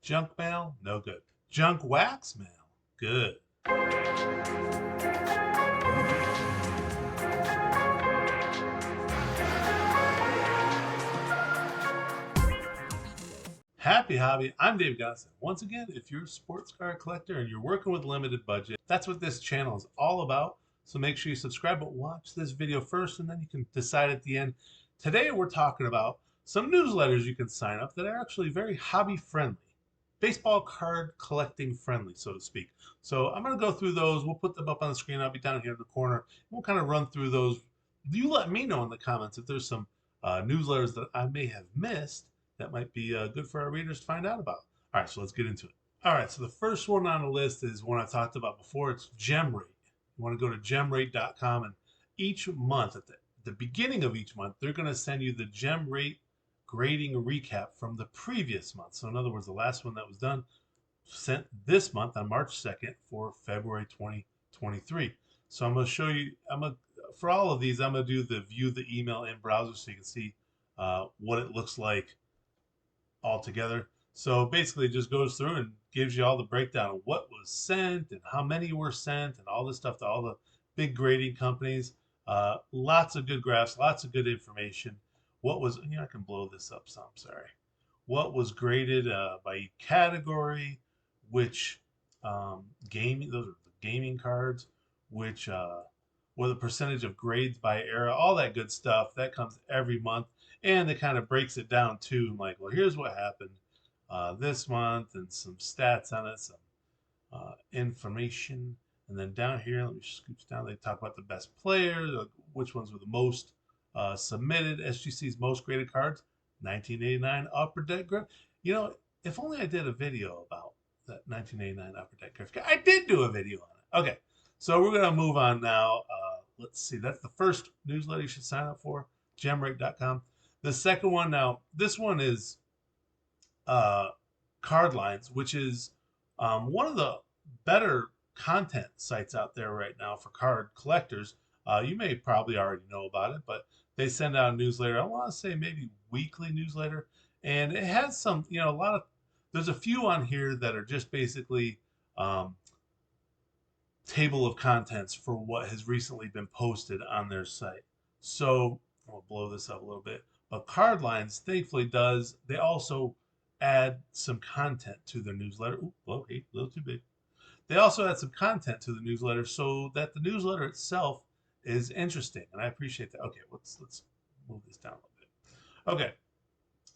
Junk mail, no good. Junk wax mail, good. Happy hobby. I'm Dave Gossett. Once again, if you're a sports car collector and you're working with limited budget, that's what this channel is all about. So make sure you subscribe, but watch this video first and then you can decide at the end. Today we're talking about some newsletters you can sign up that are actually very hobby friendly, baseball card collecting friendly, so to speak. So I'm going to go through those. We'll put them up on the screen. I'll be down here in the corner. We'll kind of run through those. You let me know in the comments if there's some newsletters that I may have missed that might be good for our readers to find out about. All right, so let's get into it. All right, so the first one on the list is one I talked about before. It's GemRate. You want to go to gemrate.com, and each month, at the beginning of each month, they're going to send you the GemRate grading recap from the previous month. So in other words, the last one that was done sent this month on March 2nd for February 2023. So I'm going to show you, for all of these, I'm going to do the view the email in browser so you can see what it looks like all together. So basically it just goes through and gives you all the breakdown of what was sent and how many were sent and all this stuff to all the big grading companies. Lots of good graphs, lots of good information. What was, I can blow this up some, sorry. What was graded by category, which gaming, those are the gaming cards, which what the percentage of grades by era, all that good stuff. That comes every month. And it kind of breaks it down too. Like, well, here's what happened this month and some stats on it, some information. And then down here, let me scooch down. They talk about the best players, which ones were the most submitted. SGC's most graded cards, 1989 Upper Deck Grip. If only I did a video about that 1989 Upper Deck Grip. I did do a video on it. Okay, so we're going to move on now. Let's see. That's the first newsletter you should sign up for, gemrate.com. The second one, now, this one is Cardlines, which is one of the better content sites out there right now for card collectors. You may probably already know about it, but they send out a newsletter. I want to say maybe weekly newsletter, and it has some, there's a few on here that are just basically table of contents for what has recently been posted on their site. So I'll blow this up a little bit. But Cardlines thankfully does. They also add some content to their newsletter. Ooh, blow, hey, a little too big. They also add some content to the newsletter so that the newsletter itself is interesting, and I appreciate that. Okay, let's move this down a little bit. Okay,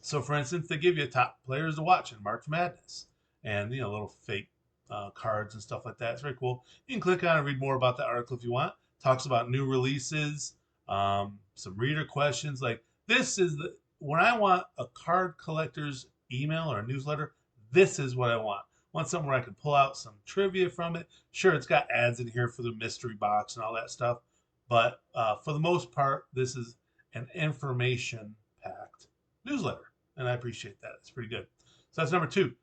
so for instance, they give you top players to watch in March Madness, and little fake cards and stuff like that. It's very cool. You can click on and read more about the article if you want. Talks about new releases, some reader questions. Like this is when I want a card collector's email or a newsletter, this is what I want. I want something where I can pull out some trivia from it. Sure, it's got ads in here for the mystery box and all that stuff, but for the most part, this is an information-packed newsletter, and I appreciate that. It's pretty good. So that's number 2.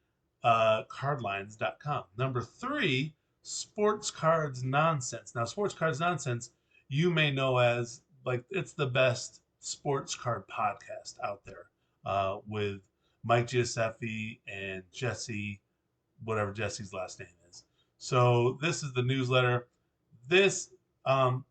Cardlines.com. Number 3, Sports Cards Nonsense. Now, Sports Cards Nonsense, you may know as, like, it's the best sports card podcast out there with Mike Giuseppe and Jesse, whatever Jesse's last name is. So this is the newsletter. This,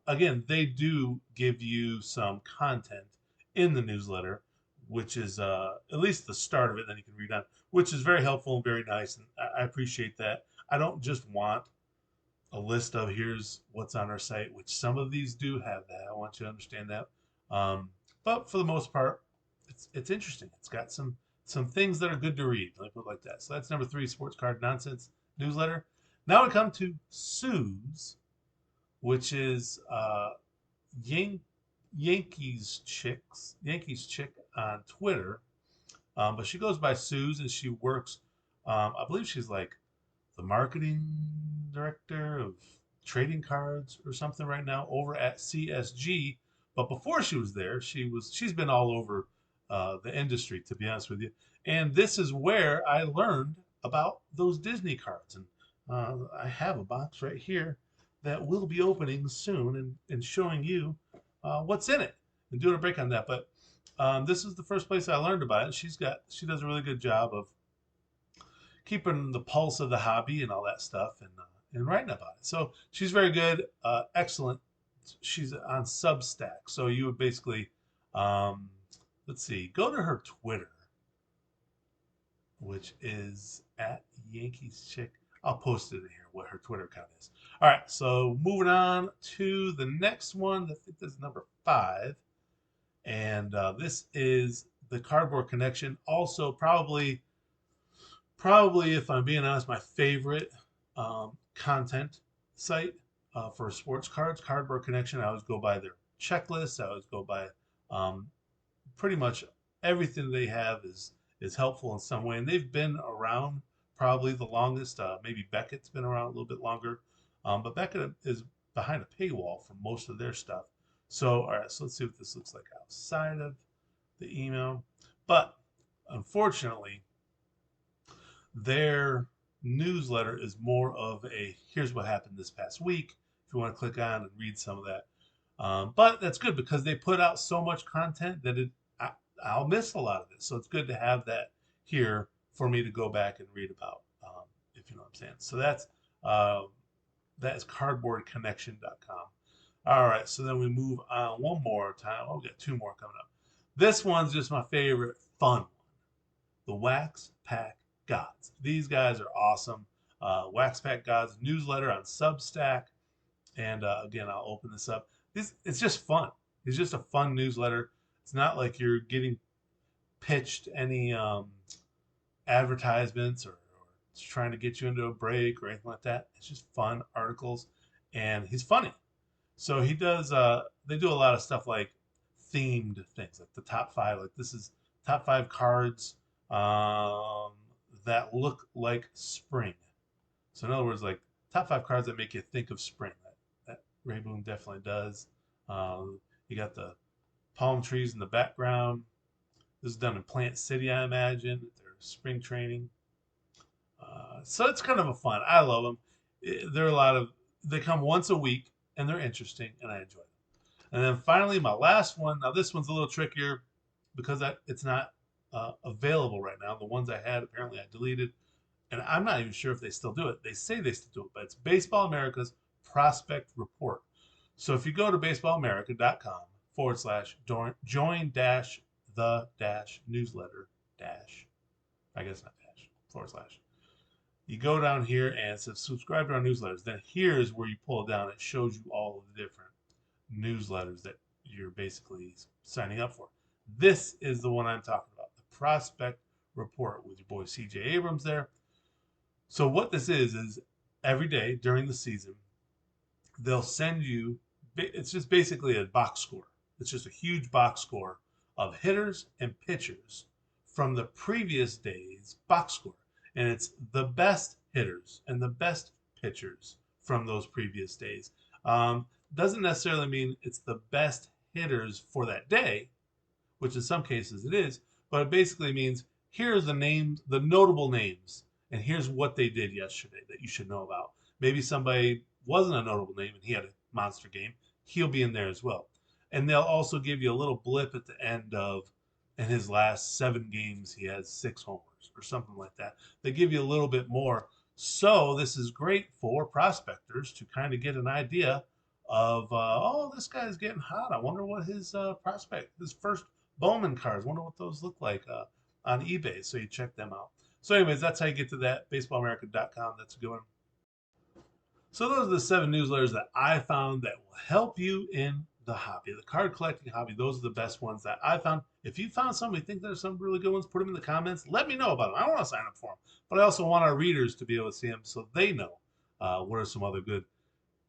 again, they do give you some content in the newsletter, which is at least the start of it, then you can read on, which is very helpful and very nice, and I appreciate that. I don't just want a list of here's what's on our site, which some of these do have that. I want you to understand that. But for the most part, it's interesting. It's got some things that are good to read. Let me put it like that. So that's number 3, Sports Card Nonsense newsletter. Now we come to Sue's, which is Yankees Chick on Twitter, but she goes by Sue's and she works. I believe she's like the marketing director of trading cards or something right now over at CSG. But before she was there, she's been all over the industry, to be honest with you. And this is where I learned about those Disney cards, and I have a box right here that will be opening soon and showing you what's in it and doing a break on that. But this is the first place I learned about it. She does a really good job of keeping the pulse of the hobby and all that stuff, and writing about it. So she's very good, excellent. She's on Substack, so you would basically, um, let's see, go to her Twitter, which is at Yankees Chick. I'll post it in here what her Twitter account is. All right, so moving on to the next one. I think this is number 5, and this is the Cardboard Connection. Also, probably, if I'm being honest, my favorite content site for sports cards. Cardboard Connection. I always go by their checklists. I always go by um, pretty much everything they have is helpful in some way, and they've been around probably the longest. Maybe Beckett's been around a little bit longer, but Beckett is behind a paywall for most of their stuff. So, all right, so let's see what this looks like outside of the email. But unfortunately, their newsletter is more of a here's what happened this past week. If you want to click on and read some of that, but that's good because they put out so much content that I'll miss a lot of it. So it's good to have that here for me to go back and read about, if you know what I'm saying. So that is cardboardconnection.com. All right, so then we move on one more time. Oh, we got 2 more coming up. This one's just my favorite fun one, the Wax Pack Gods. These guys are awesome. Wax Pack Gods newsletter on Substack. And again, I'll open this up. It's just fun. It's just a fun newsletter. It's not like you're getting pitched any advertisements or trying to get you into a break or anything like that. It's just fun articles, and he's funny. So he does. They do a lot of stuff like themed things, like the top 5. Like this is top 5 cards that look like spring. So in other words, like top 5 cards that make you think of spring. That Ray Boom definitely does. You got the palm trees in the background. This is done in Plant City, I imagine. Their spring training. So it's kind of a fun. I love them. They're a lot of. They come once a week, and they're interesting, and I enjoy them. And then finally, my last one. Now this one's a little trickier because it's not available right now. The ones I had, apparently I deleted, and I'm not even sure if they still do it. They say they still do it, but it's Baseball America's Prospect Report. So if you go to baseballamerica.com/join dash the dash newsletter dash, I guess not dash, /. You go down here and it says subscribe to our newsletters. Then here's where you pull it down. It shows you all of the different newsletters that you're basically signing up for. This is the one I'm talking about, the Prospect Report with your boy CJ Abrams there. So what this is every day during the season, they'll send you, it's just basically a box score. It's just a huge box score of hitters and pitchers from the previous day's box score. And it's the best hitters and the best pitchers from those previous days. Doesn't necessarily mean it's the best hitters for that day, which in some cases it is, but it basically means here's the names, the notable names, and here's what they did yesterday that you should know about. Maybe somebody wasn't a notable name and he had a monster game. He'll be in there as well. And they'll also give you a little blip at the end of, in his last 7 games, he has 6 homers or something like that. They give you a little bit more. So this is great for prospectors to kind of get an idea of, oh, this guy's getting hot. I wonder what his his first Bowman cards, wonder what those look like on eBay. So you check them out. So anyways, that's how you get to that, baseballamerica.com. That's a good one. So those are the 7 newsletters that I found that will help you in the hobby, the card collecting hobby. Those are the best ones that I found. If you found some, you think there's some really good ones, put them in the comments. Let me know about them. I want to sign up for them, but I also want our readers to be able to see them so they know what are some other good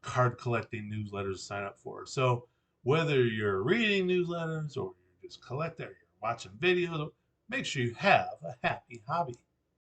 card collecting newsletters to sign up for. So whether you're reading newsletters or you're just collecting or you're watching videos, make sure you have a happy hobby.